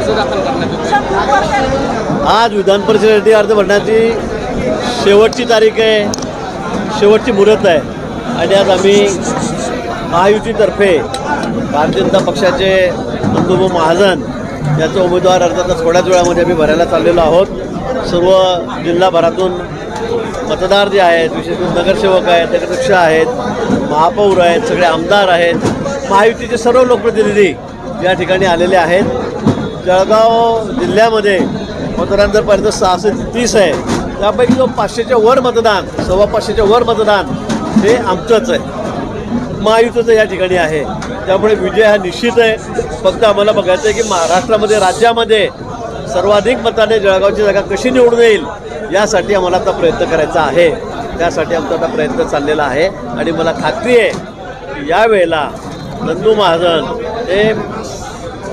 अर्ज दाखल करण्यात येतो? आज विधान परिषदेसाठी अर्ज भरण्याची शेवटची तारीख आहे, शेवटची मुदत आहे. आणि आज आम्ही महायुतीतर्फे भारतीय जनता पक्षाचे नंदुभाऊ महाजन याचा उमेदवार अर्ज आता थोड्याच वेळामध्ये आम्ही भरायला चाललेलो आहोत. सर्व जिल्हाभरातून मतदार जे आहेत, विशेषतः नगरसेवक आहेत, नगराध्यक्ष आहेत, महापौर आहेत, सगळे आमदार आहेत, महायुतीचे सर्व लोकप्रतिनिधी या ठिकाणी आलेले आहेत. जळगाव जिल्ह्यामध्ये मतदान जर पर्यंत 630 आहे, त्यापैकी जो 500च्या वर मतदान, 525च्या वर मतदान हे आमचंच आहे, महायुतीचं या ठिकाणी आहे. त्यामुळे विजय हा निश्चित आहे. फक्त आम्हाला बघायचं आहे की महाराष्ट्रामध्ये, राज्यामध्ये सर्वाधिक मताने जळगावची जागा कशी निवडून येईल यासाठी आम्हाला आता प्रयत्न करायचा आहे. त्यासाठी आमचा आता प्रयत्न चाललेला आहे. आणि मला खात्री आहे की यावेळेला नंदू महाजन हे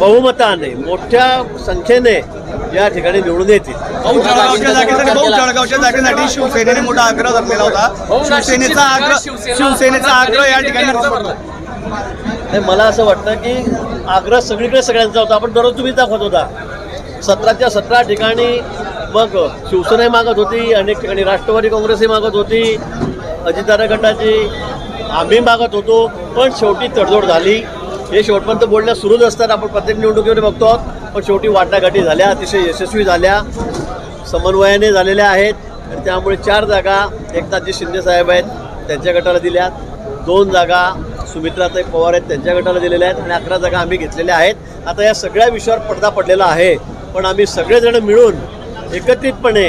बहुमताने, मोठ्या संख्येने या ठिकाणी निवडून येतील. जळगावच्या जागेसाठी शिवसेनेने मोठा आग्रह धरलेला होता. शिवसेनेचा आग्रह या ठिकाणी मला असं वाटतं की आग्रह सगळीकडे सगळ्यांचा होता. आपण दररोज तुम्ही दाखवत होता 17च्या 17 ठिकाणी. मग शिवसेना मागत होती, अनेक ठिकाणी राष्ट्रवादी काँग्रेसही मागत होती, अजितदादा गटाची आम्ही मागत होतो. पण शेवटी तडजोड झाली. हे शेवटपर्यंत बोलण्या सुरूच असतात, आपण प्रत्येक निवडणुकीमध्ये बघतो आहोत. पण शेवटी वाटाघाटी झाल्या, अतिशय यशस्वी झाल्या, समन्वयाने झालेल्या आहेत. आणि त्यामुळे 4 जागा एकनाथजी शिंदे साहेब आहेत त्यांच्या गटाला दिल्यात, 2 जागा सुमित्राताई पवार आहेत त्यांच्या गटाला दिलेल्या आहेत, आणि 11 जागा आम्ही घेतलेल्या आहेत. आता या सगळ्या विषयावर पडदा पडलेला आहे. पण आम्ही सगळेजण मिळून एकत्रितपणे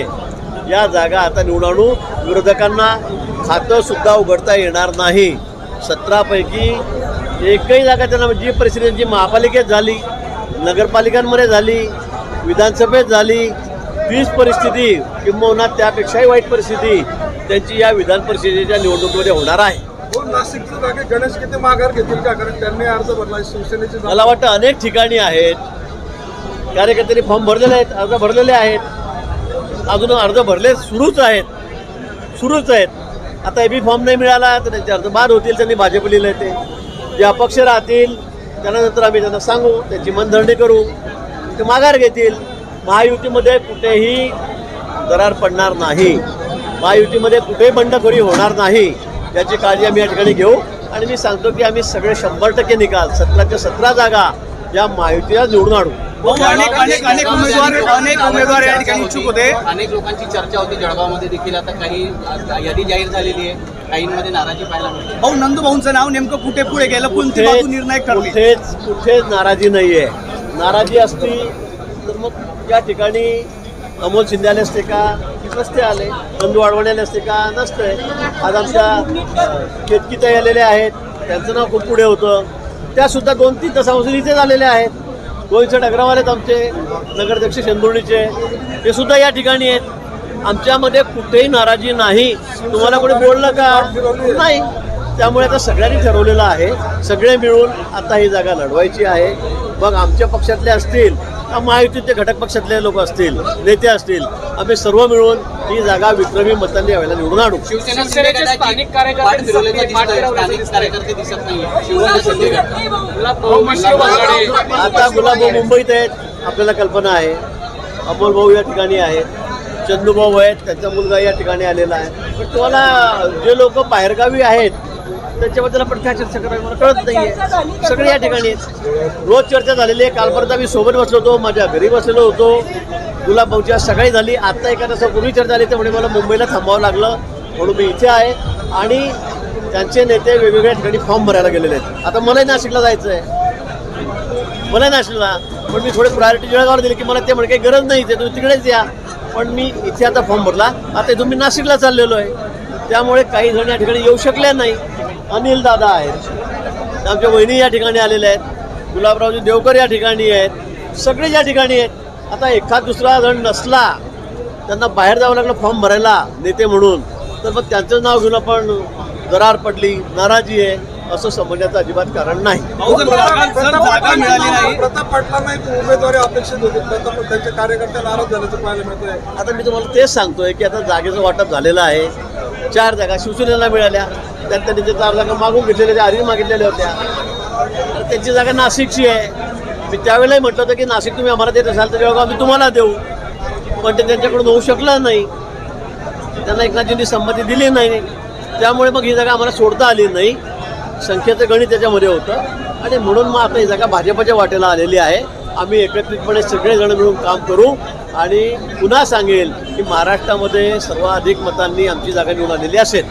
या जागा आता निवडून आणू. विरोधकांना खातंसुद्धा उघडता येणार नाही. 17 पैकी एकही जागा त्यांना, जी परिस्थिती महापालिकेत झाली, नगरपालिकांमध्ये झाली, विधानसभेत झाली, तीच परिस्थिती किंबहुना त्यापेक्षाही वाईट परिस्थिती त्यांची या विधान परिषदेच्या निवडणुकीमध्ये होणार आहे. नाशिकचे जागे गणेश किती माघार घेतील का? कारण त्यांनी अर्ज भरला शिवसेनेचे. मला वाटतं अनेक ठिकाणी आहेत, कार्यकर्त्यांनी फॉर्म भरलेले आहेत, अर्ज भरलेले आहेत, अजून अर्ज भरले सुरूच आहेत. आता एबी फॉर्म नाही मिळाला तर त्यांचे अर्ज बाद होतील. त्यांनी भाजप लिहिलं आहे ते. जे अपक्ष राहतील त्यानंतर आम्ही त्यांना सांगू, त्यांची मनधरणी करू, ते माघार घेतील. महायुतीमध्ये कुठेही दरार पडणार नाही, महायुतीमध्ये कुठेही बंडखोरी होणार नाही याची काळजी आम्ही या ठिकाणी घेऊ. आणि मी सांगतो की आम्ही सगळे 100% निकाल 17च्या 17 जागा या महायुतीला निवडून आणू. अनेक उमेदवार या ठिकाणी इच्छुक होते. अनेक लोकांची चर्चा होती जळगावमध्ये देखील. आता काही यादी जाहीर झालेली आहे, काहींमध्ये नाराजी पाहायला मिळते. भाऊ, नंदू भाऊंचं नाव नेमकं कुठे पुढे गेलं, कोणती बाजू निर्णायक ठरली? कुठेच नाराजी नाही आहे. नाराजी असती तर मग या ठिकाणी अमोल शिंदे आले असते का? नसते आले. नंदू अडवाणी आले असते का? नसते. आज आमच्या केतकीताई आलेल्या आहेत, त्यांचं नाव खूप पुढे होतं. त्यासुद्धा 2-3 तासापासून इथेच आलेले आहेत. गोविंद अग्रवाल आहेत आमचे नगराध्यक्ष शेंदुर्णीचे, ते सुद्धा या ठिकाणी आहेत. आमच्यामध्ये कुठेही नाराजी नाही. तुम्हाला कोणी बोललं का? नाही. त्यामुळे आता सगळ्यांनी ठरवलेलं आहे, सगळे मिळून आता ही जागा लढवायची आहे. मग आमच्या पक्षातले असतील, महायुतीचे घटक पक्षातले लोक असतील, नेते असतील, आम्ही सर्व मिळून ही जागा विक्रमी मतांनी यावेळेला निवडून आणू. स्थानिक कार्यकर्ते दिसत नाही. आता गुलाबभाऊ मुंबईत आहेत, आपल्याला कल्पना आहे. अमोल भाऊ या ठिकाणी आहेत, चंदूभाऊ आहेत, त्यांचा मुलगा या ठिकाणी आलेला आहे. पण तुम्हाला जे लोक बाहेरगावी आहेत त्याच्याबद्दल आपण काय चर्चा करावी मला कळत नाही आहे. सगळे या ठिकाणी रोज चर्चा झालेली आहे. कालपर्यंत आम्ही सोबत बसलो होतो, माझ्या घरी बसलेलो होतो. गुलाबभाऊची आज सकाळी झाली. आत्ता एका तासापूर्वी चर्चा झाली, त्यामुळे मला मुंबईला थांबावं लागलं, म्हणून मी इथे आहे. आणि त्यांचे नेते वेगवेगळ्या ठिकाणी फॉर्म भरायला गेलेले आहेत. आता मलाही नाशिकला जायचं आहे, मलाही नाशिकला. पण मी थोडी प्रायोरिटी जळगावला दिली की मला ते म्हणे काही गरज नाही, ते तुम्ही तिकडेच या. पण मी इथे आता फॉर्म भरला. आता इथून मी नाशिकला चाललेलो आहे. त्यामुळे काही जण या ठिकाणी येऊ शकल्या नाही. अनिल दादा आहेत, आमच्या वहिनी या ठिकाणी आलेल्या आहेत, गुलाबरावजी देवकर या ठिकाणी आहेत, सगळे या ठिकाणी आहेत. आता एखाद दुसरा जण नसला, त्यांना बाहेर जावं लागलं फॉर्म भरायला नेते म्हणून, तर मग त्यांचं नाव घेऊन आपण दरार पडली, नाराजी आहे असं समजण्याचं अजिबात कारण नाही. प्रताप पाटला नाही उमेदवारी अपेक्षित होते, त्यांच्या कार्यकर्ते नाराज झाल्याचं पाहायला मिळतंय. आता मी तुम्हाला तेच सांगतोय की आता जागेचं वाटप झालेलं आहे. 4 जागा शिवसेनेला मिळाल्या, त्यात त्यांनी 4 जागा मागून घेतलेल्या, त्या आधी मागितलेल्या होत्या. तर त्यांची जागा नाशिकची आहे. मी त्यावेळेलाही म्हटलं होतं की नाशिक तुम्ही आम्हाला देत असाल तर जळगाव आम्ही तुम्हाला देऊ, पण ते त्यांच्याकडून होऊ शकलं नाही. त्यांना एकनाथजींनी संमती दिली नाही, त्यामुळे मग ही जागा आम्हाला सोडता आली नाही. संख्येचं गणित त्याच्यामध्ये होतं आणि म्हणून मग आता ही जागा भाजपच्या वाटेला आलेली आहे. आम्ही एकत्रितपणे सगळेजण मिळून काम करू आणि पुन्हा सांगेल की महाराष्ट्रामध्ये सर्वाधिक मतांनी आमची जागा निवडून आलेली असेल.